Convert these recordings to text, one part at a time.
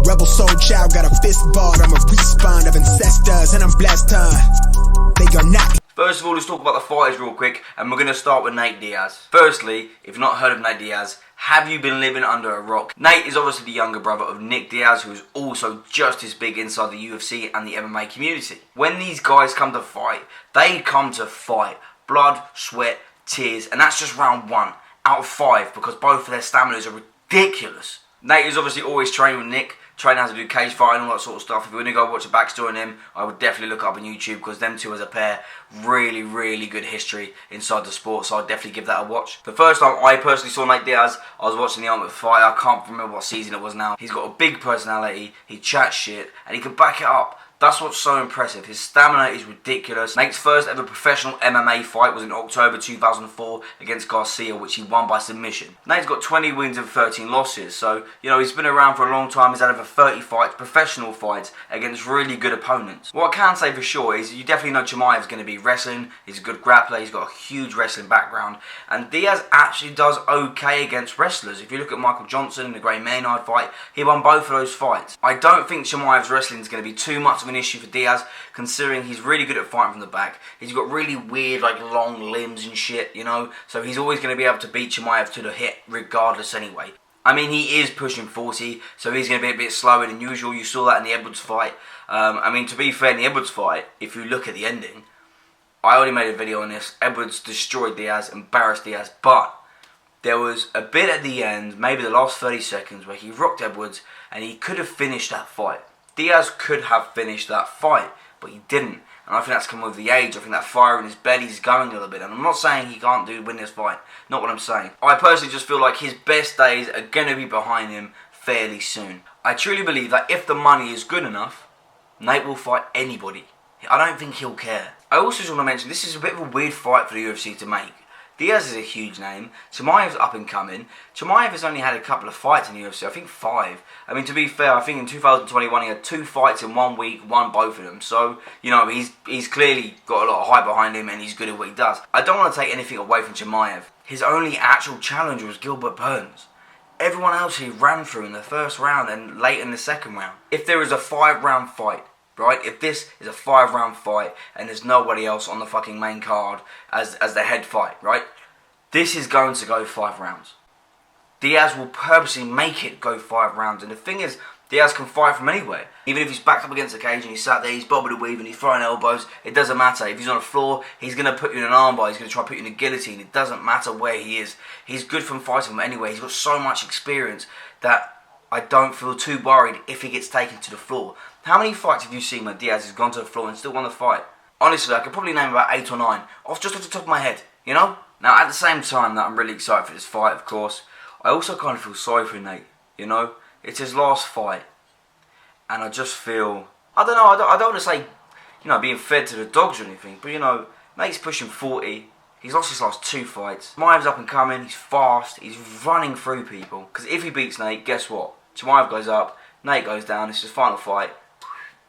Rebel soul child, got a fist balled. I'm a respawn of ancestors, and I'm blessed, They are not. First of all, let's talk about the fighters real quick, and we're going to start with Nate Diaz. Firstly, if you've not heard of Nate Diaz, have you been living under a rock? Nate is obviously the younger brother of Nick Diaz, who is also just as big inside the UFC and the MMA community. When these guys come to fight, they come to fight. Blood, sweat, tears, and that's just round 1 out of 5 because both of their staminas are ridiculous. Nate is obviously always training with Nick, training how to do cage fighting, all that sort of stuff. If you want to go watch a backstory on them, I would definitely look up on YouTube because them two as a pair, really good history inside the sport, so I'd definitely give that a watch. The first time I personally saw Nate Diaz, I was watching The Ultimate Fighter. I can't remember what season it was now. He's got a big personality, he chats shit, and he can back it up. That's what's so impressive. His stamina is ridiculous. Nate's first ever professional MMA fight was in October 2004 against Garcia, which he won by submission. Nate's got 20 wins and 13 losses, so, you know, he's been around for a long time. He's had over 30 fights, professional fights, against really good opponents. What I can say for sure is you definitely know Chimaev is going to be wrestling. He's a good grappler. He's got a huge wrestling background. And Diaz actually does okay against wrestlers. If you look at Michael Johnson in the Gray Maynard fight, he won both of those fights. I don't think Chimaev's wrestling is going to be too much of an issue for Diaz, considering he's really good at fighting from the back. He's got really weird, like, long limbs and shit, you know, so he's always going to be able to beat Chimaev to the hit regardless anyway. I mean, he is pushing 40, so he's going to be a bit slower than usual. You saw that in the Edwards fight. I mean, to be fair, in the Edwards fight, if you look at the ending, I already made a video on this. Edwards destroyed Diaz, embarrassed Diaz, but there was a bit at the end, maybe the last 30 seconds, where he rocked Edwards and he could have finished that fight. Diaz could have finished that fight, but he didn't. And I think that's come with the age. I think that fire in his belly is going a little bit. And I'm not saying he can't win this fight. Not what I'm saying. I personally just feel like his best days are going to be behind him fairly soon. I truly believe that if the money is good enough, Nate will fight anybody. I don't think he'll care. I also just want to mention, this is a bit of a weird fight for the UFC to make. Diaz is a huge name. Chimaev's up and coming. Chimaev has only had a couple of fights in the UFC. I think 5. I mean, to be fair, I think in 2021 he had 2 fights in 1 week, won both of them. So, you know, he's clearly got a lot of hype behind him and he's good at what he does. I don't want to take anything away from Chimaev. His only actual challenger was Gilbert Burns. Everyone else he ran through in the first round and late in the second round. If there is a 5-round fight, right, if this is a 5-round fight and there's nobody else on the fucking main card as the head fight, right, this is going to go 5 rounds. Diaz will purposely make it go 5 rounds. And the thing is, Diaz can fight from anywhere. Even if he's backed up against the cage and he's sat there, he's bobbing and weaving, he's throwing elbows, it doesn't matter. If he's on the floor, he's going to put you in an armbar, he's going to try to put you in a guillotine. It doesn't matter where he is. He's good from fighting from anywhere. He's got so much experience that I don't feel too worried if he gets taken to the floor. How many fights have you seen where Diaz has gone to the floor and still won the fight? Honestly, I could probably name about 8 or 9, just off the top of my head, you know? Now, at the same time that I'm really excited for this fight, of course, I also kind of feel sorry for Nate, you know? It's his last fight, and I just feel, I don't know, I don't want to say, you know, being fed to the dogs or anything, but, you know, Nate's pushing 40, he's lost his last 2 fights, Chimaev's up and coming, he's fast, he's running through people, because if he beats Nate, guess what? Chimaev goes up, Nate goes down, it's his final fight,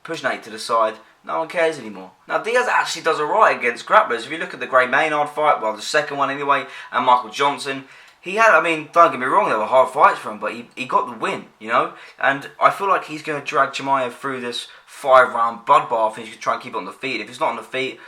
push Nate to the side, no one cares anymore. Now, Diaz actually does alright against grapplers. If you look at the Gray Maynard fight, well, the second one anyway, and Michael Johnson, he had, I mean, don't get me wrong, there were hard fights for him, but he got the win, you know? And I feel like he's going to drag Chimaev through this 5-round bloodbath and he's going to try and keep it on the feet. If it's not on the feet,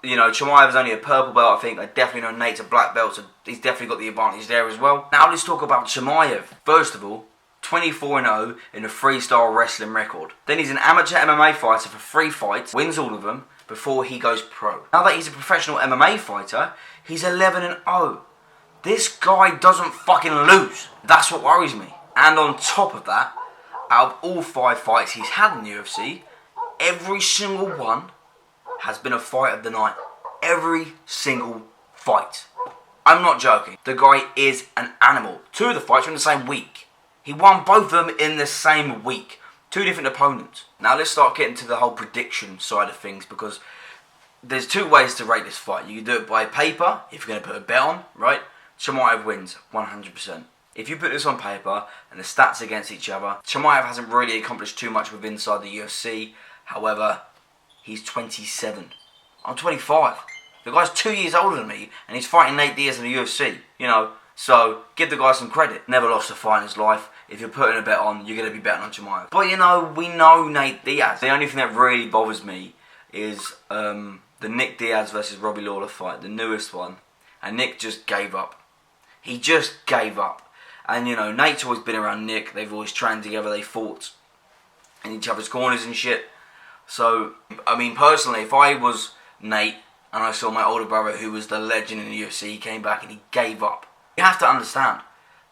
you know, Chimaev is only a purple belt, I think. I definitely know Nate's a black belt, so he's definitely got the advantage there as well. Now, let's talk about Chimaev. First of all, 24-0 in a freestyle wrestling record. Then he's an amateur MMA fighter for 3 fights, wins all of them before he goes pro. Now that he's a professional MMA fighter, he's 11-0. This guy doesn't fucking lose. That's what worries me. And on top of that, out of all 5 fights he's had in the UFC, every single one has been a fight of the night. Every single fight. I'm not joking. The guy is an animal. 2 of the fights were in the same week. He won both of them in the same week. 2 different opponents. Now let's start getting to the whole prediction side of things, because there's 2 ways to rate this fight. You can do it by paper, if you're going to put a bet on, right? Chimaev wins 100%. If you put this on paper and the stats against each other, Chimaev hasn't really accomplished too much with inside the UFC. However, he's 27. I'm 25. The guy's 2 years older than me and he's fighting Nate Diaz in the UFC. You know, So, give the guy some credit. Never lost a fight in his life. If you're putting a bet on, you're going to be betting on Chimaev. But you know, we know Nate Diaz. The only thing that really bothers me is the Nick Diaz versus Robbie Lawler fight, the newest one. And Nick just gave up. He just gave up. And you know, Nate's always been around Nick. They've always trained together. They fought in each other's corners and shit. So, I mean, personally, if I was Nate and I saw my older brother, who was the legend in the UFC, he came back and he gave up. You have to understand,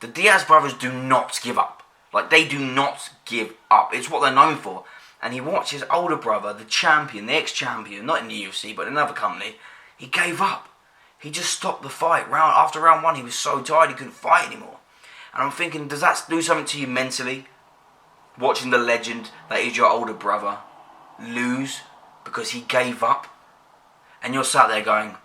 the Diaz brothers do not give up. Like, they do not give up. It's what they're known for. And he watched his older brother, the champion, the ex-champion, not in the UFC, but in another company, he gave up. He just stopped the fight. After round one, he was so tired he couldn't fight anymore. And I'm thinking, does that do something to you mentally? Watching the legend that is your older brother lose because he gave up? And you're sat there going,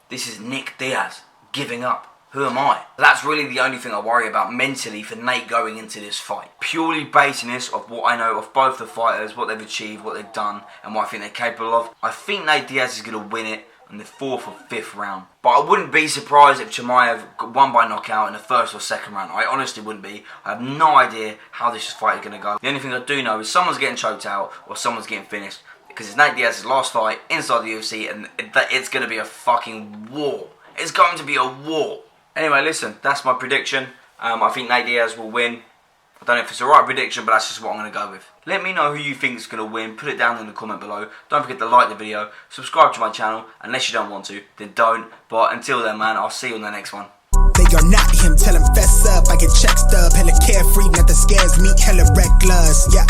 this is Nick Diaz giving up. Who am I? That's really the only thing I worry about mentally for Nate going into this fight. Purely basing this off what I know of both the fighters, what they've achieved, what they've done, and what I think they're capable of. I think Nate Diaz is going to win it in the 4th or 5th round. But I wouldn't be surprised if Chimaev won by knockout in the 1st or 2nd round. I honestly wouldn't be. I have no idea how this fight is going to go. The only thing I do know is someone's getting choked out or someone's getting finished. Because it's Nate Diaz's last fight inside the UFC, and it's going to be a fucking war. It's going to be a war. Anyway, listen, that's my prediction. I think Nate Diaz will win. I don't know if it's the right prediction, but that's just what I'm going to go with. Let me know who you think is going to win. Put it down in the comment below. Don't forget to like the video. Subscribe to my channel. Unless you don't want to, then don't. But until then, man, I'll see you on the next one. They are not him, tell him fess up. I get checked up, hella carefree, nothing scares me, hella reckless. Yeah.